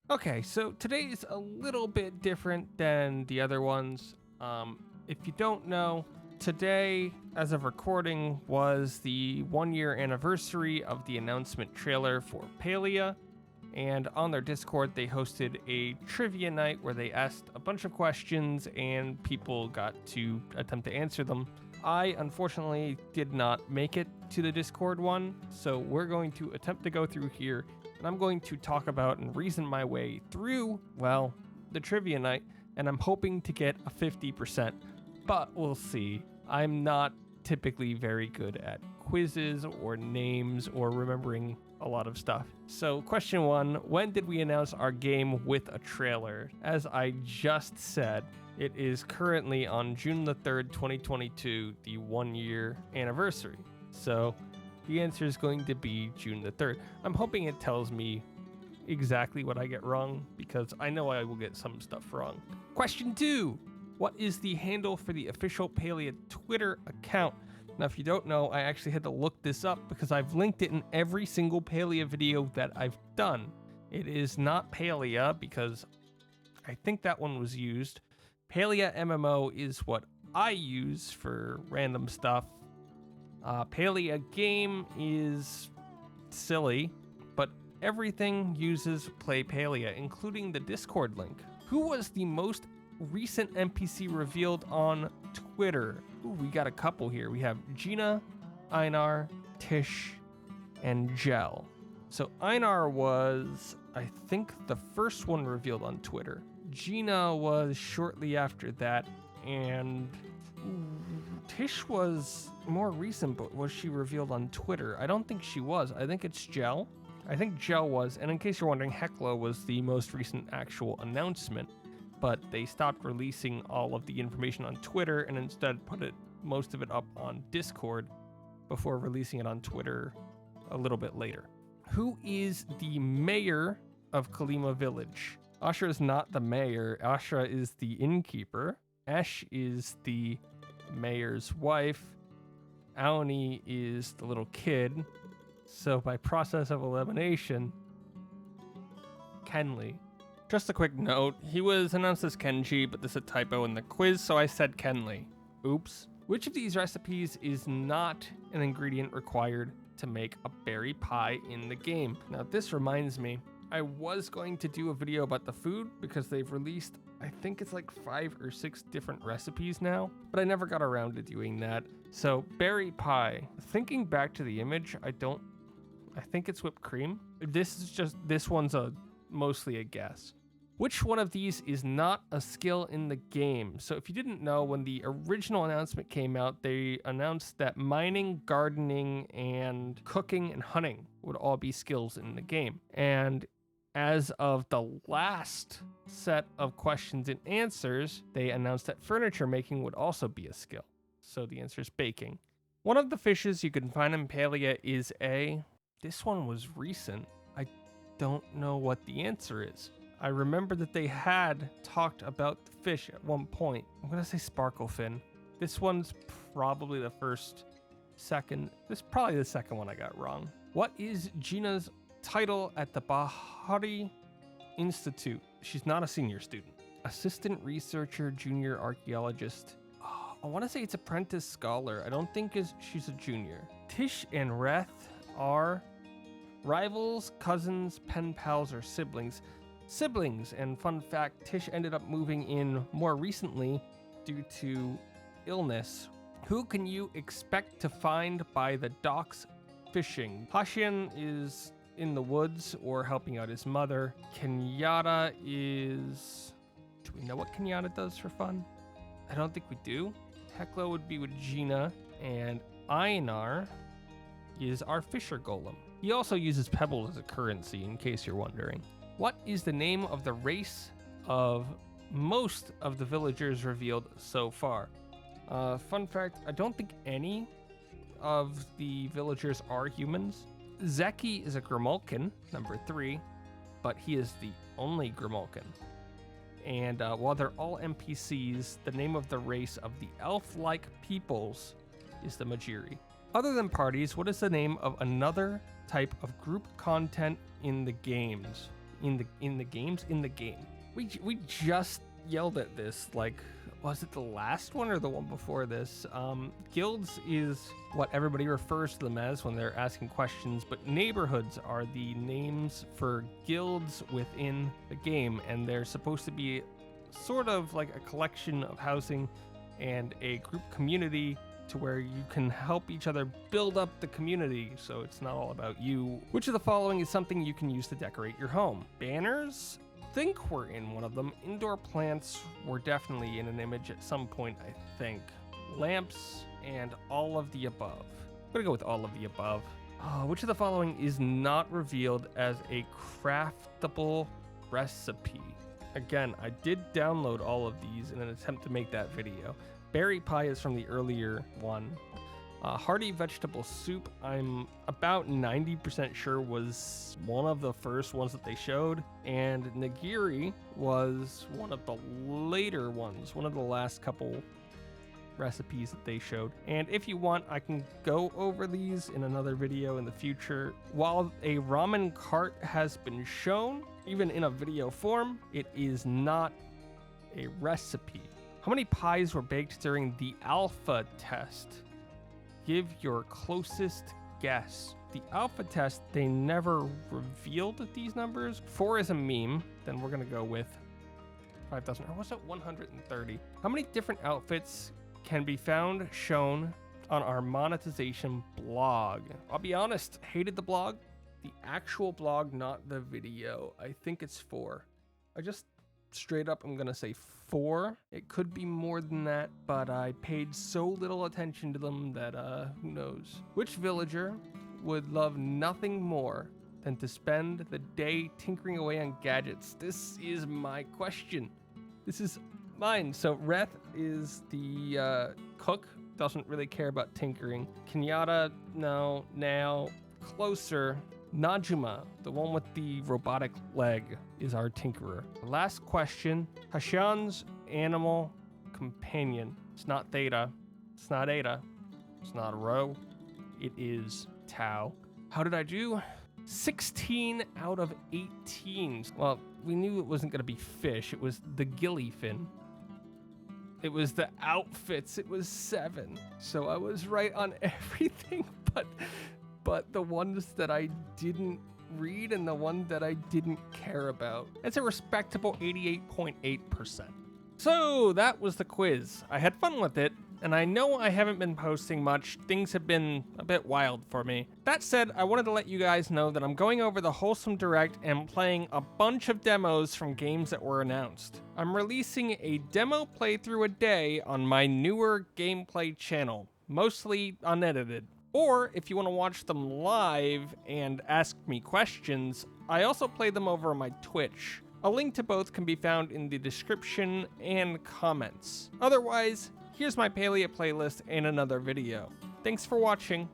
Okay, so today's a little bit different than the other ones. If you don't know, today, as of recording, was the 1 year anniversary of the announcement trailer for Palia. And on their Discord, they hosted a trivia night where they asked a bunch of questions and people got to attempt to answer them. I unfortunately did not make it to the Discord one, so we're going to attempt to go through here, and I'm going to talk about and reason my way through, well, the trivia night, and I'm hoping to get a 50%, but we'll see. I'm not typically very good at quizzes or names or remembering a lot of stuff. So, question one, when did we announce our game with a trailer? As I just said, it is currently on June the 3rd, 2022, the 1 year anniversary. So, the answer is going to be June the 3rd. I'm hoping it tells me exactly what I get wrong because I know I will get some stuff wrong. Question two, what is the handle for the official Palia Twitter account? Now, if you don't know, I actually had to look this up because I've linked it in every single Palia video that I've done. It is not Palia because I think that one was used. Palia MMO is what I use for random stuff. Palia Game is silly, but everything uses Play Palia, including the Discord link. Who was the most recent NPC revealed on Twitter? Ooh, we got a couple here. We have Gina, Einar, Tish, and Gel. So Einar was, I think, the first one revealed on Twitter. Gina was shortly after that, and Tish was more recent, but was she revealed on Twitter? I don't think she was. I think it's Gel. I think Gel was, and in case you're wondering, Hecla was the most recent actual announcement, but they stopped releasing all of the information on Twitter and instead put most of it up on Discord before releasing it on Twitter a little bit later. Who is the mayor of Kalima Village? Ashra is not the mayor. Ashra is the innkeeper. Esh is the mayor's wife. Aoni is the little kid. So by process of elimination, Kenley. Just a quick note, he was announced as Kenji, but this is a typo in the quiz, so I said Kenley. Oops. Which of these recipes is not an ingredient required to make a berry pie in the game? Now this reminds me, I was going to do a video about the food because they've released, I think it's like 5 or 6 different recipes now, but I never got around to doing that. So berry pie, thinking back to the image, I think it's whipped cream. This one's mostly a guess. Which one of these is not a skill in the game? So if you didn't know, when the original announcement came out, they announced that mining, gardening, and cooking and hunting would all be skills in the game. And as of the last set of questions and answers, they announced that furniture making would also be a skill. So the answer is baking. One of the fishes you can find in Palia is this one was recent. I don't know what the answer is. I remember that they had talked about the fish at one point. I'm going to say sparklefin. This one's probably the second one I got wrong. What is Gina's title at the Bahari Institute? She's not a senior student. Assistant researcher, junior archaeologist. I want to say it's apprentice scholar. I don't think she's a junior. Tish and Reth are rivals, cousins, pen pals, or siblings. Siblings, and fun fact, Tish ended up moving in more recently due to illness. Who can you expect to find by the docks fishing? Hashian is in the woods or helping out his mother. Kenyatta is... Do we know what Kenyatta does for fun? I don't think we do. Hecla would be with Gina, and Einar is our fisher golem. He also uses pebbles as a currency, in case you're wondering. What is the name of the race of most of the villagers revealed so far? Fun fact, I don't think any of the villagers are humans. Zeki is a Grimalkin, number 3, but he is the only Grimalkin. And while they're all NPCs, the name of the race of the elf-like peoples is the Majiri. Other than parties, what is the name of another type of group content in the games? in the game. We just yelled at this, like, was it the last one or the one before this? Guilds is what everybody refers to them as when they're asking questions, but neighborhoods are the names for guilds within the game, and they're supposed to be sort of like a collection of housing and a group community to where you can help each other build up the community, so it's not all about you. Which of the following is something you can use to decorate your home? Banners? Think we're in one of them. Indoor plants were definitely in an image at some point, I think. Lamps and all of the above. I'm gonna go with all of the above. Which of the following is not revealed as a craftable recipe? Again, I did download all of these in an attempt to make that video. Berry pie is from the earlier one. Hearty vegetable soup, I'm about 90% sure was one of the first ones that they showed. And nigiri was one of the later ones, one of the last couple recipes that they showed. And if you want, I can go over these in another video in the future. While a ramen cart has been shown, even in a video form, it is not a recipe. How many pies were baked during the alpha test? Give your closest guess. The alpha test, they never revealed these numbers. 4 is a meme, then we're gonna go with 5,000, or was it 130? How many different outfits can be found shown on our monetization blog? I'll be honest, hated the blog. The actual blog, not the video. I think it's 4. I just straight up, I'm gonna say 4. It could be more than that, but I paid so little attention to them that who knows. Which villager would love nothing more than to spend the day tinkering away on gadgets? This is my question. This is mine. So Reth is the cook, doesn't really care about tinkering. Kenyatta, no. Now, closer. Najuma, the one with the robotic leg, is our tinkerer. Last question. Hashan's animal companion. It's not Theta. It's not Ada. It's not a Ro. It is Tau. How did I do? 16 out of 18. Well, we knew it wasn't going to be fish. It was the gilly fin. It was the outfits. It was 7. So I was right on everything but the ones that I didn't read and the one that I didn't care about. It's a respectable 88.8%. So that was the quiz. I had fun with it, and I know I haven't been posting much. Things have been a bit wild for me. That said, I wanted to let you guys know that I'm going over the Wholesome Direct and playing a bunch of demos from games that were announced. I'm releasing a demo playthrough a day on my newer gameplay channel, mostly unedited. Or if you want to watch them live and ask me questions, I also play them over on my Twitch. A link to both can be found in the description and comments. Otherwise, here's my Palia playlist and another video. Thanks for watching.